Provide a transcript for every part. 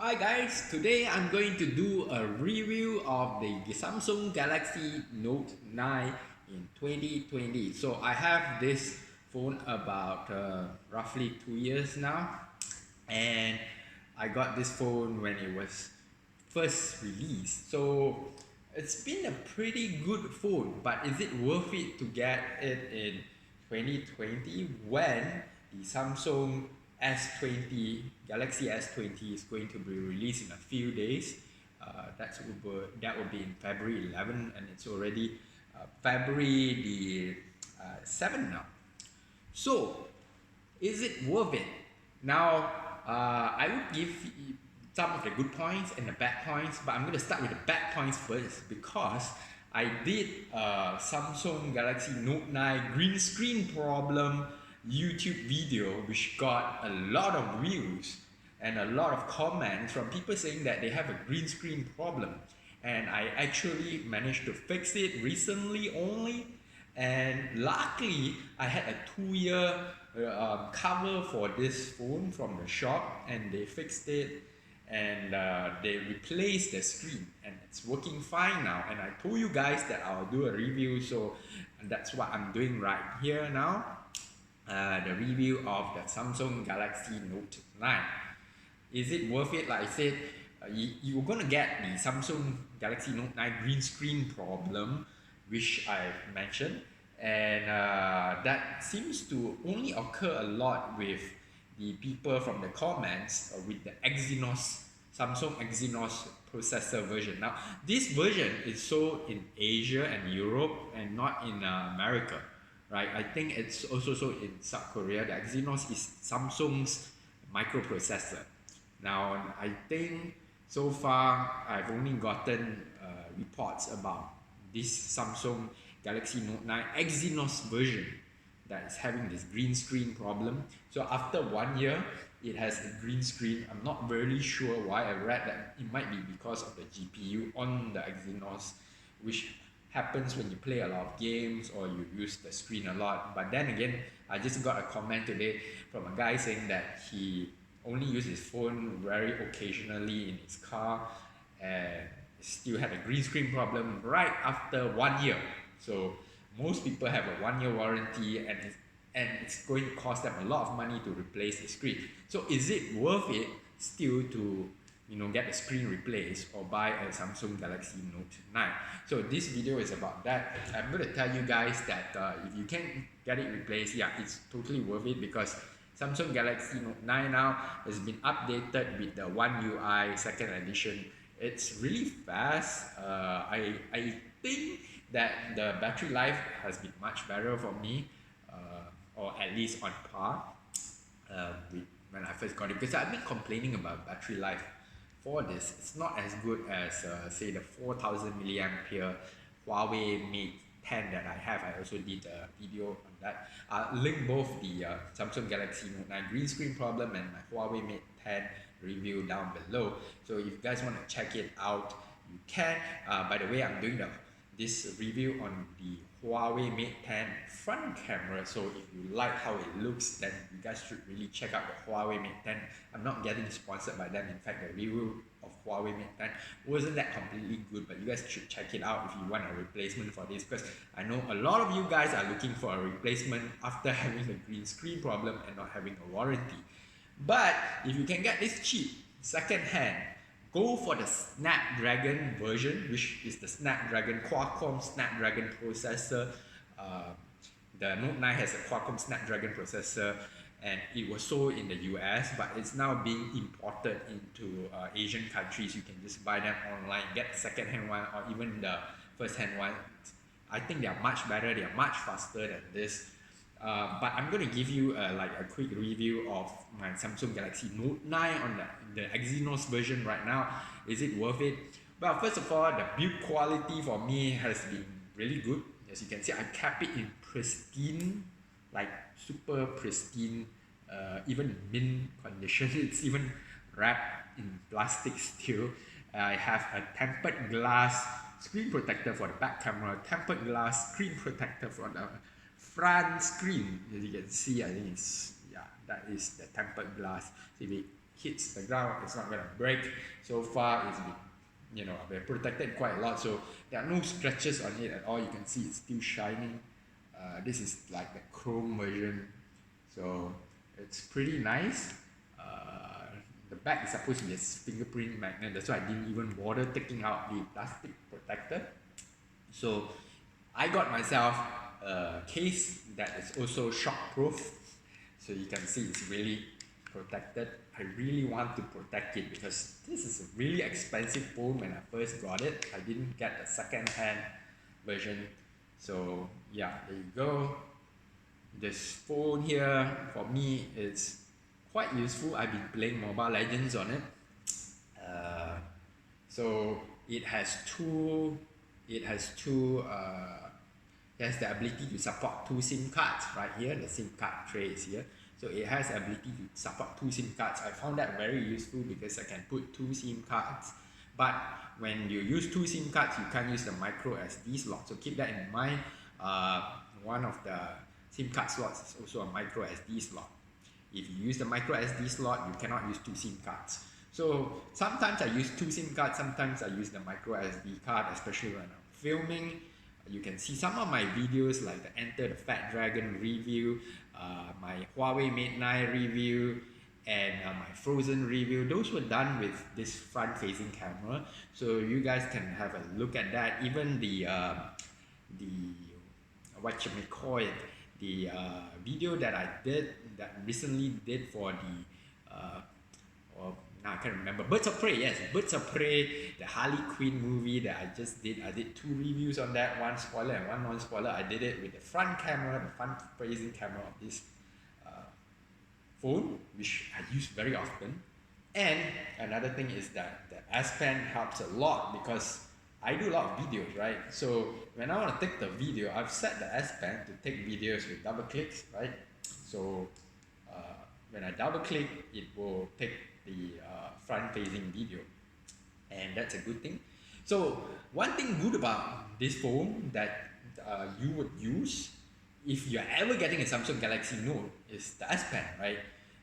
Hi guys, today I'm going to do a review of the Samsung Galaxy Note 9 in 2020. So I have this phone about roughly 2 years now, and I got this phone when it was first released. So it's been a pretty good phone, but is it worth it to get it in 2020 when the Samsung S20 Galaxy S20 is going to be released in a few days? That will be in February 11, and it's already February the 7th now. So, is it worth it? Now, I would give some of the good points and the bad points, but I'm going to start with the bad points first because I did a Samsung Galaxy Note 9 green screen problem YouTube video which got a lot of views and a lot of comments from people saying that they have a green screen problem, and I actually managed to fix it recently only. And luckily I had a 2-year cover for this phone from the shop, and they fixed it, and they replaced the screen, and it's working fine now. And I told you guys that I'll do a review, so that's what I'm doing right here now. The review of the Samsung Galaxy Note 9. Is it worth it? Like I said, you're gonna get the Samsung Galaxy Note 9 green screen problem, which I mentioned, and that seems to only occur a lot with the people from the comments with the Samsung Exynos processor version. Now, this version is sold in Asia and Europe and not in America, right? I think it's also sold in South Korea. The Exynos is Samsung's microprocessor. Now, I think so far I've only gotten reports about this Samsung Galaxy Note 9 Exynos version that is having this green screen problem. So after 1 year, it has a green screen. I'm not really sure why. I read that it might be because of the GPU on the Exynos, which happens when you play a lot of games or you use the screen a lot. But then again, I just got a comment today from a guy saying that he only uses his phone very occasionally in his car and still had a green screen problem right after 1 year. So most people have a 1 year warranty, and it's going to cost them a lot of money to replace the screen. So is it worth it still to get the screen replaced or buy a Samsung Galaxy Note 9? So this video is about that. I'm going to tell you guys that if you can get it replaced, yeah, it's totally worth it because Samsung Galaxy Note 9 now has been updated with the One UI second edition. It's really fast. I think that the battery life has been much better for me, or at least on par with when I first got it, because I've been complaining about battery life for this. It's not as good as say the 4000 milliampere Huawei Mate 10 that I have. I also did a video on that. I'll link both the Samsung Galaxy Note 9 green screen problem and my Huawei Mate 10 review down below. So if you guys want to check it out, you can. By the way, I'm doing this review on the Huawei Mate 10 front camera. So if you like how it looks, then you guys should really check out the Huawei Mate 10. I'm not getting sponsored by them. In fact, the review of Huawei Mate 10 wasn't that completely good, but you guys should check it out if you want a replacement for this, because I know a lot of you guys are looking for a replacement after having a green screen problem and not having a warranty. But if you can get this cheap, second hand, go for the Snapdragon version, which is the Qualcomm Snapdragon processor. The Note 9 has a Qualcomm Snapdragon processor, and it was sold in the US, but it's now being imported into Asian countries. You can just buy them online, get the second-hand one or even the first-hand one. I think they are much better, they are much faster than this. But I'm going to give you a quick review of my Samsung Galaxy Note 9 on the Exynos version right now. Is it worth it? Well, first of all, the build quality for me has been really good. As you can see, I kept it in pristine, like super pristine, even in mint condition. It's even wrapped in plastic still. I have a tempered glass screen protector for the back camera, tempered glass screen protector for the front screen. As you can see, I think that is the tempered glass. So if it hits the ground, it's not going to break. So far, it's been, they're protected quite a lot, so there are no scratches on it at all. You can see it's still shining. This is like the chrome version, so it's pretty nice. The back is supposed to be a fingerprint magnet, that's why I didn't even bother taking out the plastic protector. So I got myself a case that is also shock-proof, so you can see it's really protected. I really want to protect it because this is a really expensive phone when I first got it. I didn't get the second-hand version, so yeah, there you go. This phone here for me is quite useful. I've been playing Mobile Legends on it. So it has it has the ability to support 2 SIM cards right here. The SIM card tray is here. So it has the ability to support 2 SIM cards. I found that very useful because I can put 2 SIM cards. But when you use 2 SIM cards, you can't use the micro SD slot. So keep that in mind. One of the SIM card slots is also a micro SD slot. If you use the micro SD slot, you cannot use 2 SIM cards. So sometimes I use 2 SIM cards, sometimes I use the micro SD card, especially when I'm filming. You can see some of my videos like the Enter the Fat Dragon review, my Huawei Mate 9 review, and my Frozen review. Those were done with this front-facing camera, so you guys can have a look at that. Even the what you may call it, the video that I recently did for the I can't remember, Birds of Prey. Yes, Birds of Prey, the Harley Quinn movie that I just did. I did 2 reviews on that, one spoiler and one non-spoiler. I did it with the front camera, the front-facing camera of this phone, which I use very often. And another thing is that the S Pen helps a lot because I do a lot of videos, right? So when I want to take the video, I've set the S Pen to take videos with double clicks, right? So when I double click, it will take the front-facing video, and that's a good thing. So one thing good about this phone that you would use if you're ever getting a Samsung Galaxy Note is the S Pen, right?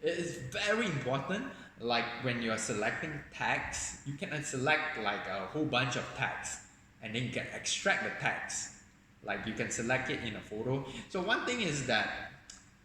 It is very important. Like when you're selecting tags, you can select like a whole bunch of tags, and then you can extract the tags. Like you can select it in a photo. So one thing is that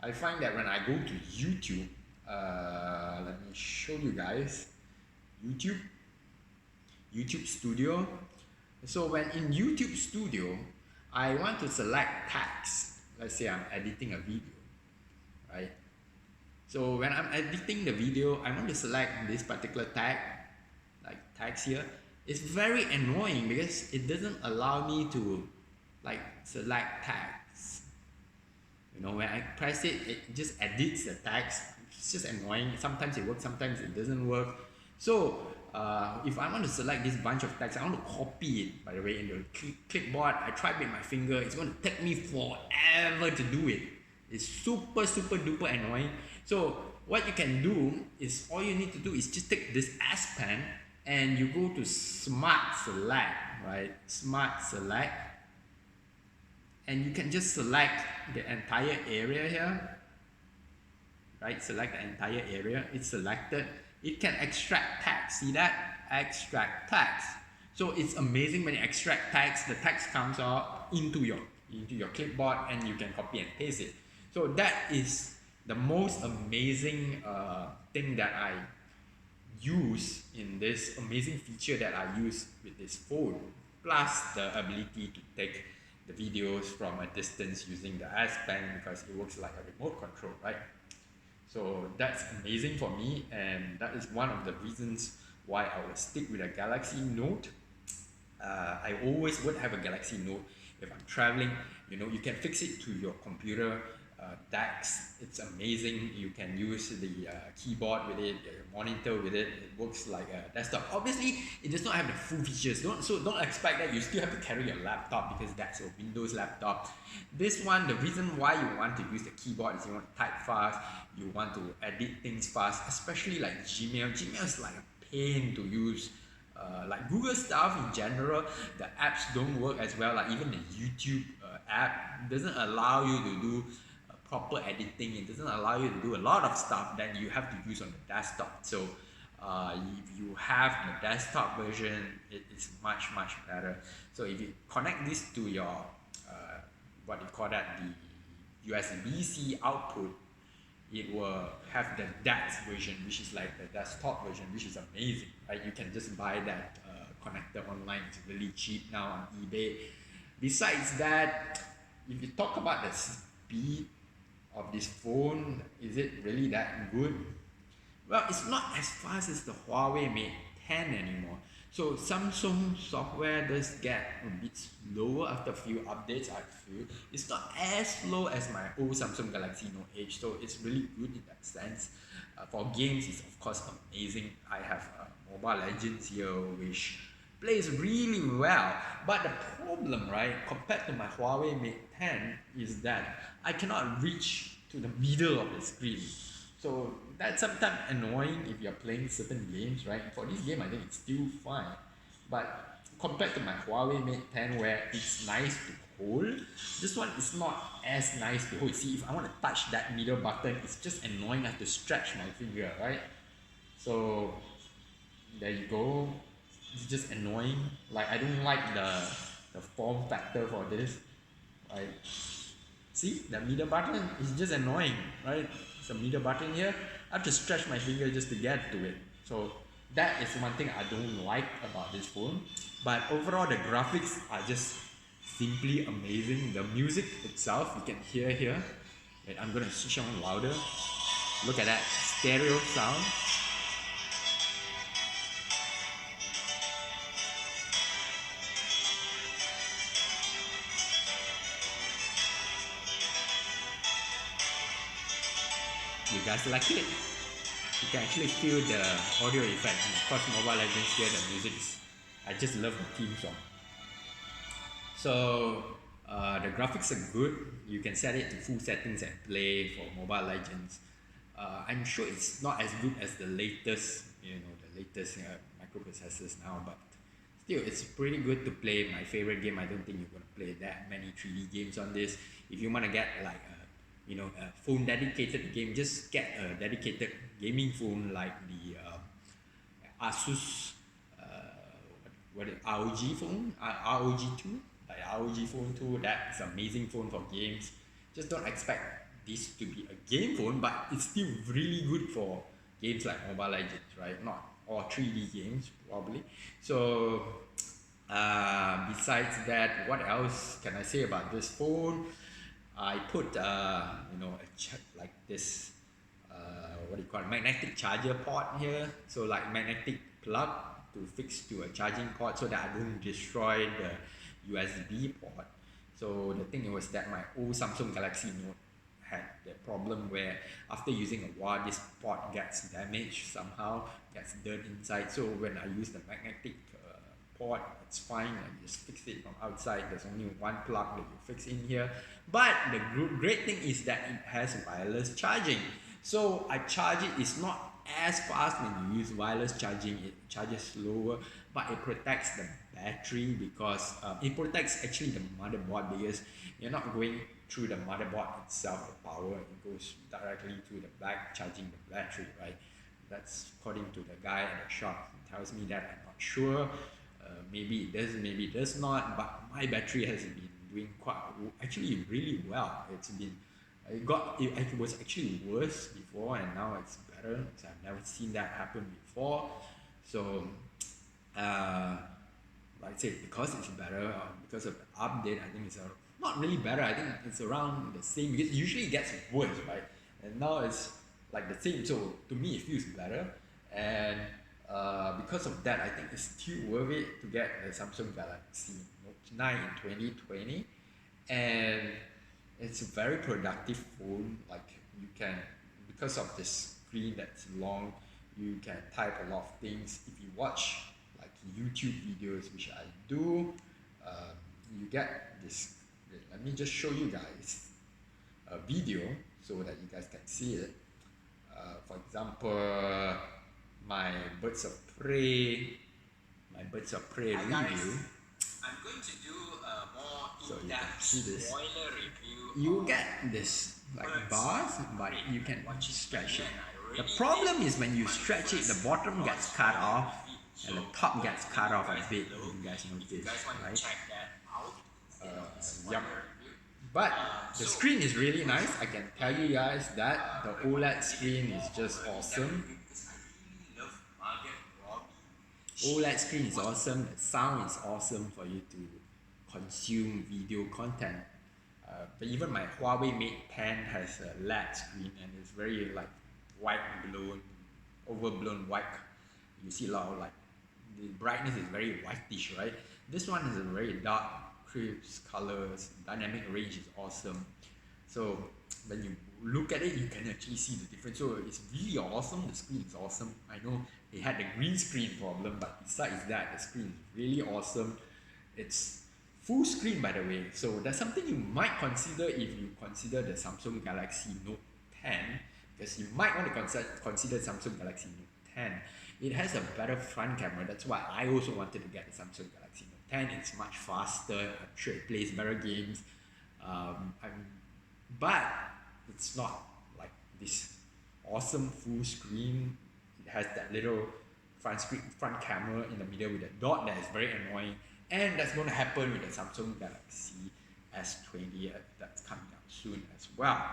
I find that when I go to YouTube, let me show you guys YouTube Studio. So when in YouTube Studio, I want to select tags. Let's say I'm editing a video, right? So when I'm editing the video, I want to select this particular tag, like tags here. It's very annoying because it doesn't allow me to like select tags. When I press it, it just edits the tags. It's just annoying. Sometimes it works, sometimes it doesn't work. So if I want to select this bunch of tags, I want to copy it, by the way, in the clipboard. I tried with my finger. It's going to take me forever to do it. It's super duper annoying. So what you can do is, all you need to do is just take this S Pen and you go to Smart Select, right? Smart Select. And you can just select the entire area here, right? Select the entire area. It's selected. It can extract tags. See that? Extract tags. So it's amazing when you extract tags. The text comes out into your clipboard, and you can copy and paste it. So that is the most amazing thing that I use in this amazing feature that I use with this phone. Plus the ability to take the videos from a distance using the S Pen because it works like a remote control, right? So that's amazing for me, and that is one of the reasons why I will stick with a Galaxy Note. I always would have a Galaxy Note if I'm traveling. You can fix it to your computer DAX. It's amazing. You can use the keyboard with it, your monitor with it. It works like a desktop. Obviously, it does not have the full features. Don't expect that you still have to carry your laptop because that's a Windows laptop. This one, the reason why you want to use the keyboard is you want to type fast, you want to edit things fast, especially like Gmail. Gmail is like a pain to use. Like Google stuff in general, the apps don't work as well. Like even the YouTube app doesn't allow you to do proper editing. It doesn't allow you to do a lot of stuff that you have to use on the desktop. So if you have the desktop version, it is much better. So if you connect this to your what you call that, the USB-C output, it will have the DAX version, which is like the desktop version, which is amazing, right? You can just buy that connector online. It's really cheap now on eBay. Besides that, if you talk about the speed of this phone, is it really that good? Well, it's not as fast as the Huawei Mate 10 anymore. So Samsung software does get a bit slower after a few updates, I feel. It's not as slow as my old Samsung Galaxy Note 8, so it's really good in that sense. For games, it's of course amazing. I have Mobile Legends here, which plays really well. But the problem, right, compared to my Huawei Mate 10, is that I cannot reach to the middle of the screen. So that's sometimes annoying if you're playing certain games, right? For this game, I think it's still fine. But compared to my Huawei Mate 10, where it's nice to hold, this one is not as nice to hold. See, if I want to touch that middle button, it's just annoying. I have to stretch my finger, right? So there you go. It's just annoying. Like, I don't like the form factor for this, right? See, the middle button is just annoying, right? It's a middle button here. I have to stretch my finger just to get to it. So that is one thing I don't like about this phone. But overall, the graphics are just simply amazing. The music itself, you can hear here. Wait, I'm gonna switch on louder. Look at that stereo sound. You guys like it? You can actually feel the audio effect. And of course, Mobile Legends here, the music is, I just love the theme song. So the graphics are good. You can set it to full settings and play for Mobile Legends. I'm sure it's not as good as the latest, microprocessors now, but still, it's pretty good to play. My favorite game, I don't think you're going to play that many 3D games on this. If you want to get like a phone dedicated game, just get a dedicated gaming phone like the Asus ROG phone, ROG2, like ROG phone 2. That's an amazing phone for games. Just don't expect this to be a game phone, but it's still really good for games like Mobile Legends, right? Not all 3D games probably. So besides that, what else can I say about this phone? I put like this magnetic charger port here, so like magnetic plug to fix to a charging port so that I don't destroy the USB port. So the thing was that my old Samsung Galaxy Note had the problem where after using a while, this port gets damaged somehow, gets dirt inside. So when I use the magnetic port, it's fine. I just fix it from outside. There's only one plug that you fix in here. But the great thing is that it has wireless charging. So I charge it. It's not as fast when you use wireless charging. It charges slower, but it protects the battery because it protects actually the motherboard, because you're not going through the motherboard itself, the power. It goes directly to the back, charging the battery, right? That's according to the guy at the shop. He tells me that. I'm not sure. Maybe it does, maybe it does not, but my battery has been doing actually really well. It was actually worse before, and now it's better. So I've never seen that happen before. So like I said, because it's better, because of the update, I think it's not really better. I think it's around the same. It usually gets worse, right? And now it's like the same. So to me, it feels better, and because of that, I think it's still worth it to get the Samsung Galaxy Note 9 in 2020, and it's a very productive phone. Like, you can, because of the screen that's long, you can type a lot of things. If you watch like YouTube videos, which I do, you get this. Let me just show you guys a video so that you guys can see it. For example, my Birds of Prey review. I'm going to do a more So you can in-depth see this. spoiler review. You get this like bars, but you can stretch it. The problem is when you stretch it, the bottom gets cut off and the top gets cut off a bit. You guys notice, right? Yep. But the screen is really nice. I can tell you guys that the OLED screen is just awesome. OLED screen is awesome. The sound is awesome for you to consume video content. But even my Huawei Mate 10 has a LED screen and it's very like white blown, overblown white. You see a lot of like the brightness is very whitish, right? This one is a very dark, crisp colors. Dynamic range is awesome. So when you look at it, you can actually see the difference. So it's really awesome. The screen is awesome. I know they had the green screen problem, but besides that, the screen is really awesome. It's full screen, by the way. So that's something you might consider if you consider the Samsung Galaxy Note 10, because you might want to consider Samsung Galaxy Note 10. It has a better front camera. That's why I also wanted to get the Samsung Galaxy Note 10. It's much faster. I'm sure it plays better games. But it's not like this awesome full screen. It has that little front camera in the middle with a dot that is very annoying, and that's going to happen with the Samsung Galaxy S20 that's coming out soon as well.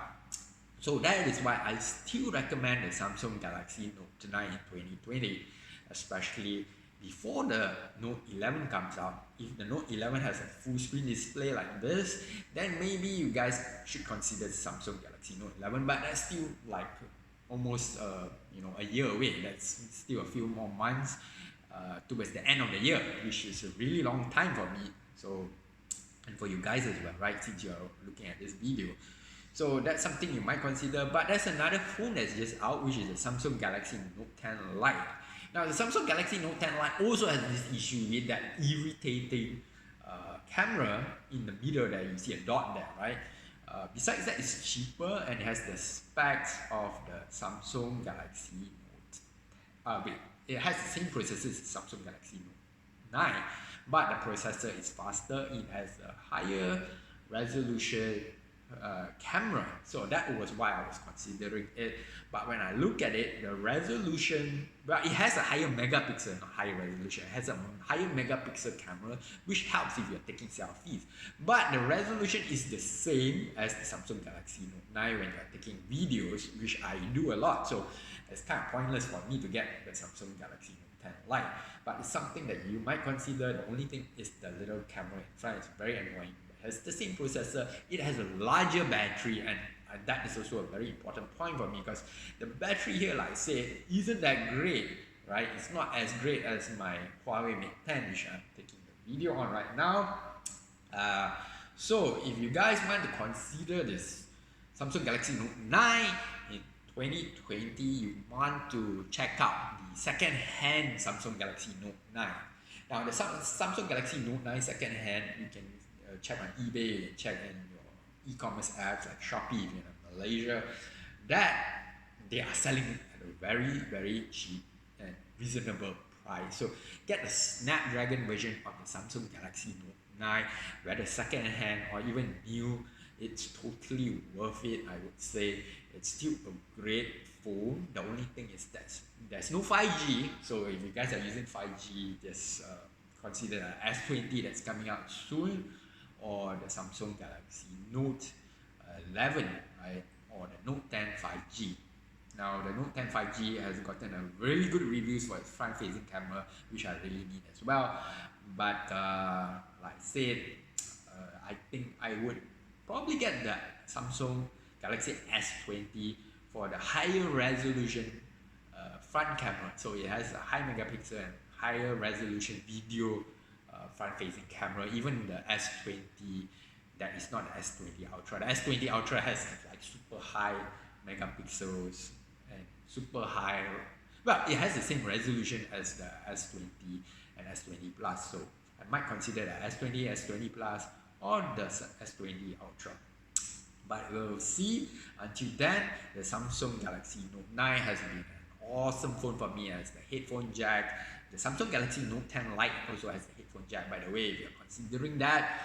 So that is why I still recommend the Samsung Galaxy Note 9 in 2020, especially before the Note 11 comes out. If the Note 11 has a full screen display like this, then maybe you guys should consider Samsung Galaxy Note 11, but that's still like almost a year away. That's still a few more months towards the end of the year, which is a really long time for me. So, and for you guys as well, right? Since you're looking at this video. So that's something you might consider. But there's another phone that's just out, which is the Samsung Galaxy Note 10 Lite. Now the Samsung Galaxy Note 10 Lite also has this issue with that irritating camera in the middle there. You see a dot there, right? Besides that, it's cheaper and it has the specs of the Samsung Galaxy Note. It has the same processor as the Samsung Galaxy Note 9, but the processor is faster. It has a higher resolution camera, so that was why I was considering it. But when I look at it, the resolution, well, it has a higher megapixel, not higher resolution. It has a higher megapixel camera, which helps if you're taking selfies. But the resolution is the same as the Samsung Galaxy Note 9 when you're taking videos, which I do a lot. So it's kind of pointless for me to get the Samsung Galaxy Note 10 Lite. But it's something that you might consider. The only thing is the little camera in front is very annoying. Has the same processor, it has a larger battery, and that is also a very important point for me because the battery here, like I said, isn't that great, right? It's not as great as my Huawei Mate 10, which I'm taking the video on right now. So if you guys want to consider this Samsung Galaxy Note 9 in 2020, you want to check out the second-hand Samsung Galaxy Note 9. Now the Samsung Galaxy Note 9 second-hand, you can check on eBay, check in your e-commerce apps like Shopee if you're in Malaysia, that they are selling at a very, very cheap and reasonable price. So get the Snapdragon version of the Samsung Galaxy Note 9, whether second hand or even new, it's totally worth it. I would say it's still a great phone. The only thing is that there's no 5G, so if you guys are using 5G, just consider the S20 that's coming out soon, or the Samsung Galaxy Note 11, right, or the Note 10 5G. Now the Note 10 5G has gotten a really good reviews for its front-facing camera, which I really need as well. But like I said, I think I would probably get the Samsung Galaxy S20 for the higher resolution front camera. So it has a high megapixel and higher resolution video front-facing camera. Even the S20 that is not the S20 Ultra. The S20 Ultra has like super high megapixels and super high, well, it has the same resolution as the S20 and S20 Plus. So I might consider the S20, S20 Plus, or the S20 Ultra. But we'll see. Until then, the Samsung Galaxy Note 9 has been an awesome phone for me as the headphone jack. The Samsung Galaxy Note 10 Lite also has a headphone jack, by the way, if you're considering that.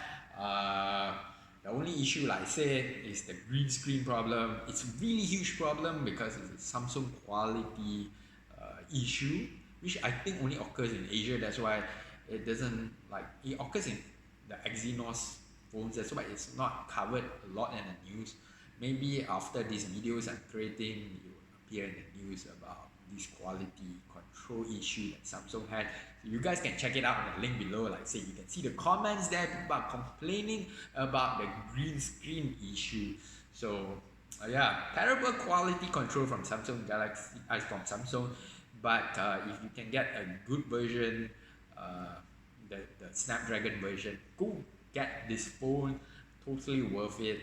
The only issue, like I said, is the green screen problem. It's a really huge problem because it's a Samsung quality issue, which I think only occurs in Asia. That's why it doesn't, like, it occurs in the Exynos phones. That's why it's not covered a lot in the news. Maybe after these videos I'm creating, it will appear in the news about this quality control issue that Samsung had. So you guys can check it out on the link below. Like I say, you can see the comments there. People are complaining about the green screen issue. So yeah, terrible quality control from Samsung Galaxy, from Samsung. But if you can get a good version, the Snapdragon version, go get this phone. Totally worth it.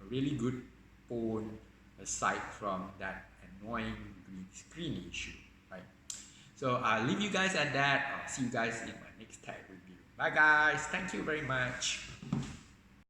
A really good phone aside from that annoying green screen issue, right? So I'll leave you guys at that. I'll see you guys in my next tech review. Bye guys. Thank you very much.